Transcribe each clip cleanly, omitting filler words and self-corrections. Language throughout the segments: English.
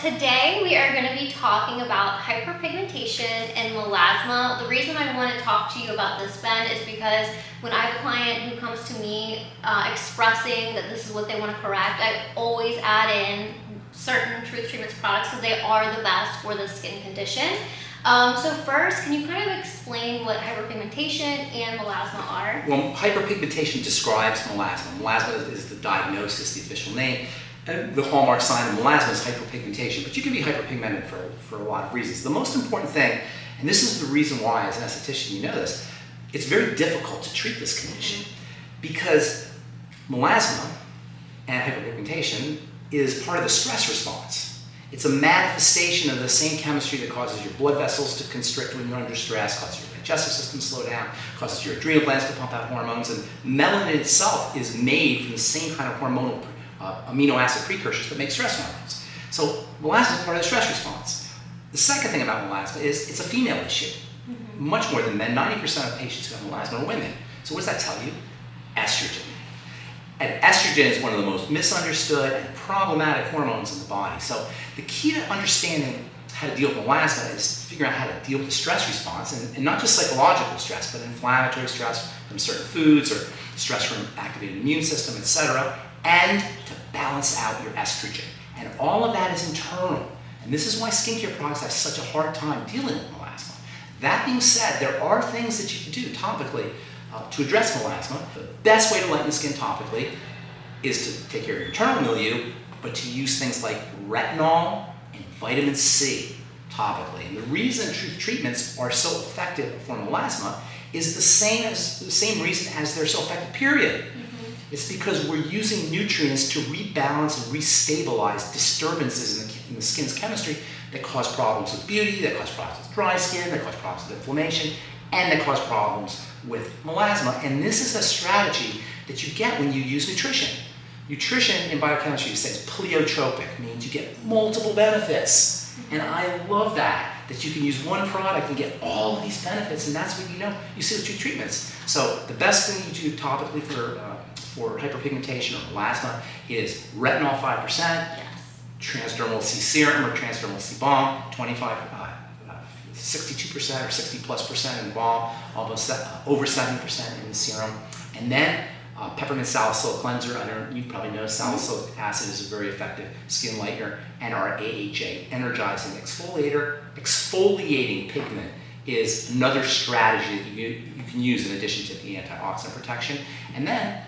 Today we are going to be talking about hyperpigmentation and melasma. The reason I want to talk to you about this, Ben, is because when I have a client who comes to me expressing that this is what they want to correct, I always add in certain Truth Treatments products because they are the best for the skin condition. So first, can you kind of explain what hyperpigmentation and melasma are? Well, hyperpigmentation describes melasma. Melasma is the diagnosis, the official name. And the hallmark sign of melasma is hyperpigmentation, but you can be hyperpigmented for a lot of reasons. The most important thing, and this is the reason why as an esthetician you know this, it's very difficult to treat this condition because melasma and hyperpigmentation is part of the stress response. It's a manifestation of the same chemistry that causes your blood vessels to constrict when you're under stress, causes your digestive system to slow down, causes your adrenal glands to pump out hormones, and melanin itself is made from the same kind of hormonal amino acid precursors that make stress hormones. So melasma is part of the stress response. The second thing about melasma is it's a female issue. Much more than men. 90% of patients who have melasma are women. So what does that tell you? Estrogen. And estrogen is one of the most misunderstood and problematic hormones in the body. So the key to understanding how to deal with melasma is figuring out how to deal with the stress response, and not just psychological stress, but inflammatory stress from certain foods or stress from activated immune system, etc., and to balance out your estrogen. And all of that is internal. And this is why skincare products have such a hard time dealing with melasma. That being said, there are things that you can do topically to address melasma. The best way to lighten the skin topically is to take care of your internal milieu, but to use things like retinol and vitamin C topically. And the reason Truth Treatments are so effective for melasma is the same reason as they're so effective, period. It's because we're using nutrients to rebalance and restabilize disturbances in the skin's chemistry that cause problems with beauty, that cause problems with dry skin, that cause problems with inflammation, and that cause problems with melasma. And this is a strategy that you get when you use nutrition. Nutrition in biochemistry says pleiotropic, means you get multiple benefits. And I love that you can use one product and get all of these benefits, and that's what you see with Truth Treatments. So the best thing you do topically for hyperpigmentation or melasma is retinol 5%, transdermal C serum or transdermal C balm, 62% or 60+% in the balm, almost over 70% in the serum, and then peppermint salicylic cleanser. You probably know salicylic acid is a very effective skin lightener, and our AHA energizing exfoliator. Exfoliating pigment is another strategy that you can use in addition to the antioxidant protection. And then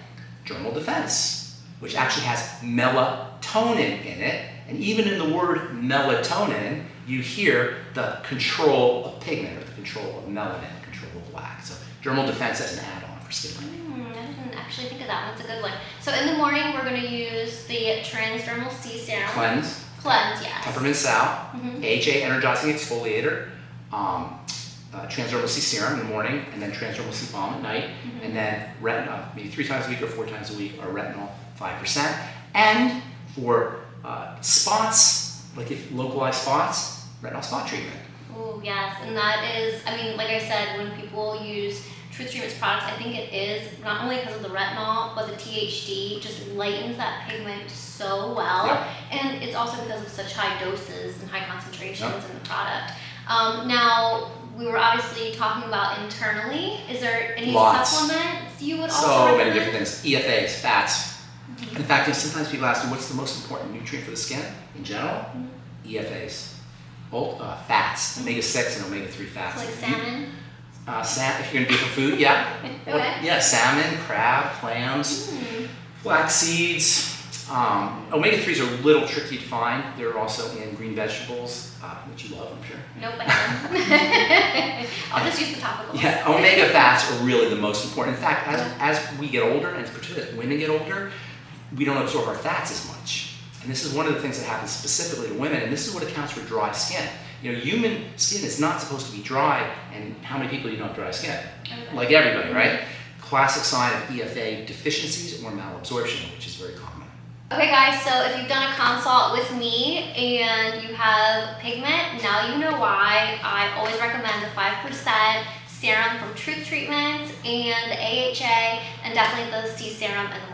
dermal defense, which actually has melatonin in it. And even in the word melatonin, you hear the control of pigment, or the control of melanin, control of black. So dermal defense as an add-on for skin lightening. I didn't actually think of that one. That's a good one. So in the morning, we're going to use the transdermal C serum. Cleanse, yes. Peppermint sal, AHA energizing exfoliator, transdermal C serum in the morning, and then transdermal C balm at night, and then retinol, maybe 3 times a week or 4 times a week, or retinol 5%. And for spots, like if localized spots, retinol spot treatment. Oh yes, and that is, like I said, when people use Truth Treatments products, I think it is not only because of the retinol, but the THD just lightens that pigment so well. And it's also because of such high doses and high concentrations in the product. Now, we were obviously talking about internally. Is there any supplements you would also recommend? So many different things. EFAs, fats. In fact, sometimes people ask me, what's the most important nutrient for the skin in general? EFAs. Fats, omega-6 and omega-3 fats. So like salmon? If you're going to do for food, okay. Salmon, crab, clams, flax seeds. Omega-3s are a little tricky to find. They're also in green vegetables, which you love, I'm sure. Nope, I don't. I'll just use the topicals. Yeah, omega fats are really the most important. In fact, as we get older, and particularly as women get older, we don't absorb our fats as much. And this is one of the things that happens specifically to women, and this is what accounts for dry skin. Human skin is not supposed to be dry, and how many people don't have dry skin? Like everybody, right? Classic sign of EFA deficiencies or malabsorption, which is very common. Okay guys, so if you've done a consult with me and you have pigment, now you know why I always recommend the 5% serum from Truth Treatments and the AHA, and definitely the C serum in the